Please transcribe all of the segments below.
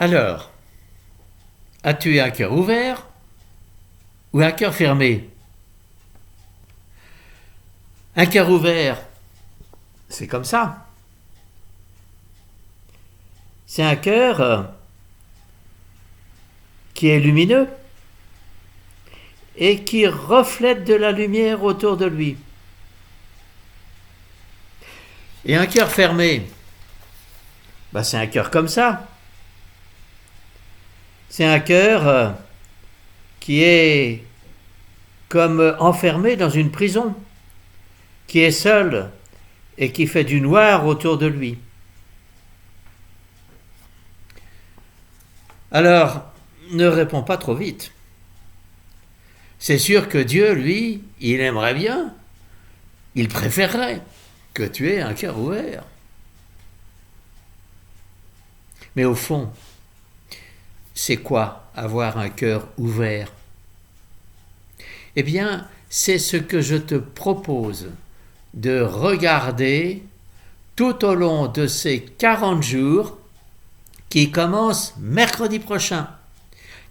Alors, as-tu un cœur ouvert ou un cœur fermé? Un cœur ouvert, c'est comme ça. C'est un cœur qui est lumineux et qui reflète de la lumière autour de lui. Et un cœur fermé, c'est un cœur comme ça. C'est un cœur qui est comme enfermé dans une prison, qui est seul et qui fait du noir autour de lui. Alors, ne réponds pas trop vite. C'est sûr que Dieu, lui, il aimerait bien, il préférerait que tu aies un cœur ouvert. Mais au fond, c'est quoi avoir un cœur ouvert? Eh bien, c'est ce que je te propose de regarder tout au long de ces 40 jours qui commencent mercredi prochain.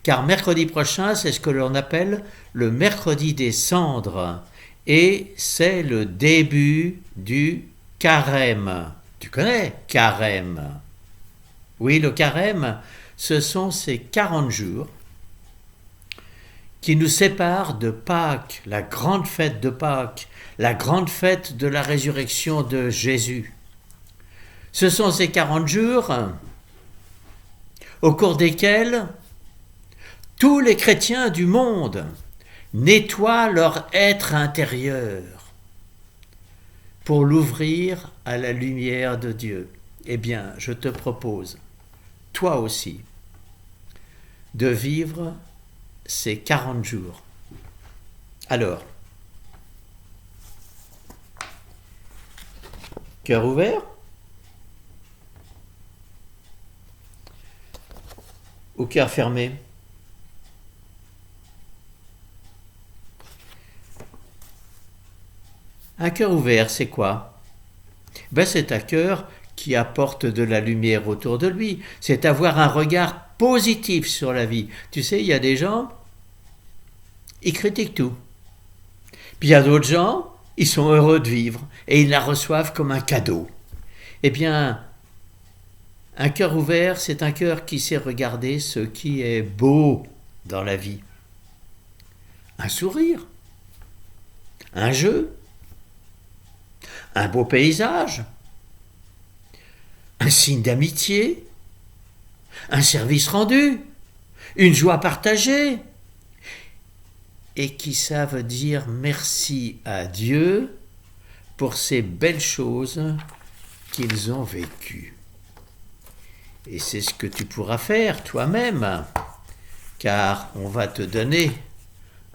Car mercredi prochain, c'est ce que l'on appelle le mercredi des cendres. Et c'est le début du carême. Tu connais carême? Oui, le carême, ce sont ces 40 jours qui nous séparent de Pâques, la grande fête de Pâques, la grande fête de la résurrection de Jésus. Ce sont ces 40 jours au cours desquels tous les chrétiens du monde nettoient leur être intérieur pour l'ouvrir à la lumière de Dieu. Eh bien, je te propose, toi aussi, de vivre ces 40 jours. Alors, cœur ouvert ou cœur fermé? Un cœur ouvert, c'est quoi? C'est un cœur qui apporte de la lumière autour de lui. C'est avoir un regard positif sur la vie. Tu sais, il y a des gens, ils critiquent tout. Puis il y a d'autres gens, ils sont heureux de vivre et ils la reçoivent comme un cadeau. Eh bien, un cœur ouvert, c'est un cœur qui sait regarder ce qui est beau dans la vie. Un sourire, un jeu, un beau paysage, un signe d'amitié, un service rendu, une joie partagée, et qui savent dire merci à Dieu pour ces belles choses qu'ils ont vécues. Et c'est ce que tu pourras faire toi-même, car on va te donner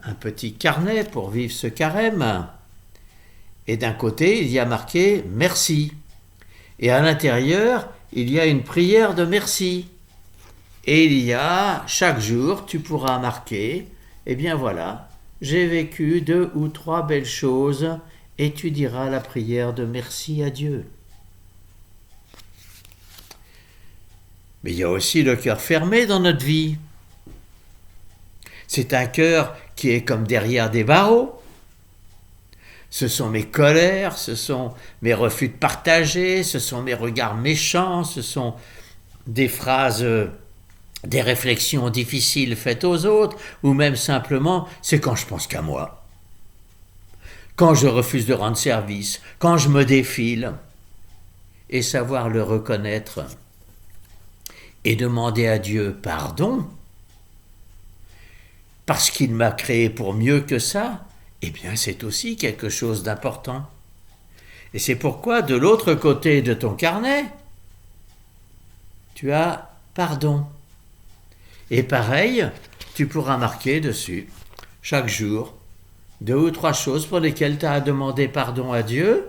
un petit carnet pour vivre ce carême. Et d'un côté, il y a marqué « Merci ». Et à l'intérieur, il y a une prière de merci. Et il y a, chaque jour, tu pourras marquer « Eh bien voilà, j'ai vécu 2 ou 3 belles choses » et tu diras la prière de merci à Dieu. Mais il y a aussi le cœur fermé dans notre vie. C'est un cœur qui est comme derrière des barreaux. Ce sont mes colères, ce sont mes refus de partager, ce sont mes regards méchants, ce sont des phrases, des réflexions difficiles faites aux autres, ou même simplement, c'est quand je pense qu'à moi. Quand je refuse de rendre service, quand je me défile, et savoir le reconnaître et demander à Dieu pardon, parce qu'il m'a créé pour mieux que ça, eh bien c'est aussi quelque chose d'important. Et c'est pourquoi de l'autre côté de ton carnet, tu as pardon. Et pareil, tu pourras marquer dessus, chaque jour, 2 ou 3 choses pour lesquelles tu as demandé pardon à Dieu,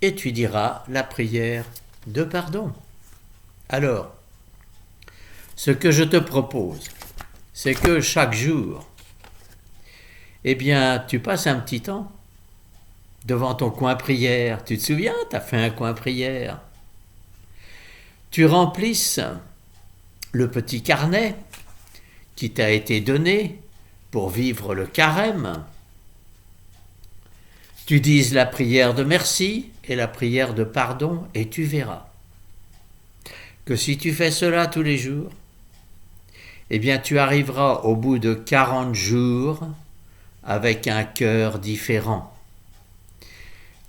et tu diras la prière de pardon. Alors, ce que je te propose, c'est que chaque jour, eh bien, tu passes un petit temps devant ton coin prière. Tu te souviens, tu as fait un coin prière. tu remplisses le petit carnet qui t'a été donné pour vivre le carême. Tu dises la prière de merci et la prière de pardon et tu verras que si tu fais cela tous les jours, eh bien tu arriveras au bout de 40 jours avec un cœur différent.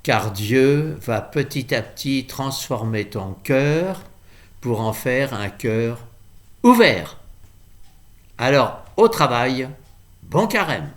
Car Dieu va petit à petit transformer ton cœur pour en faire un cœur ouvert. Alors, au travail, bon carême!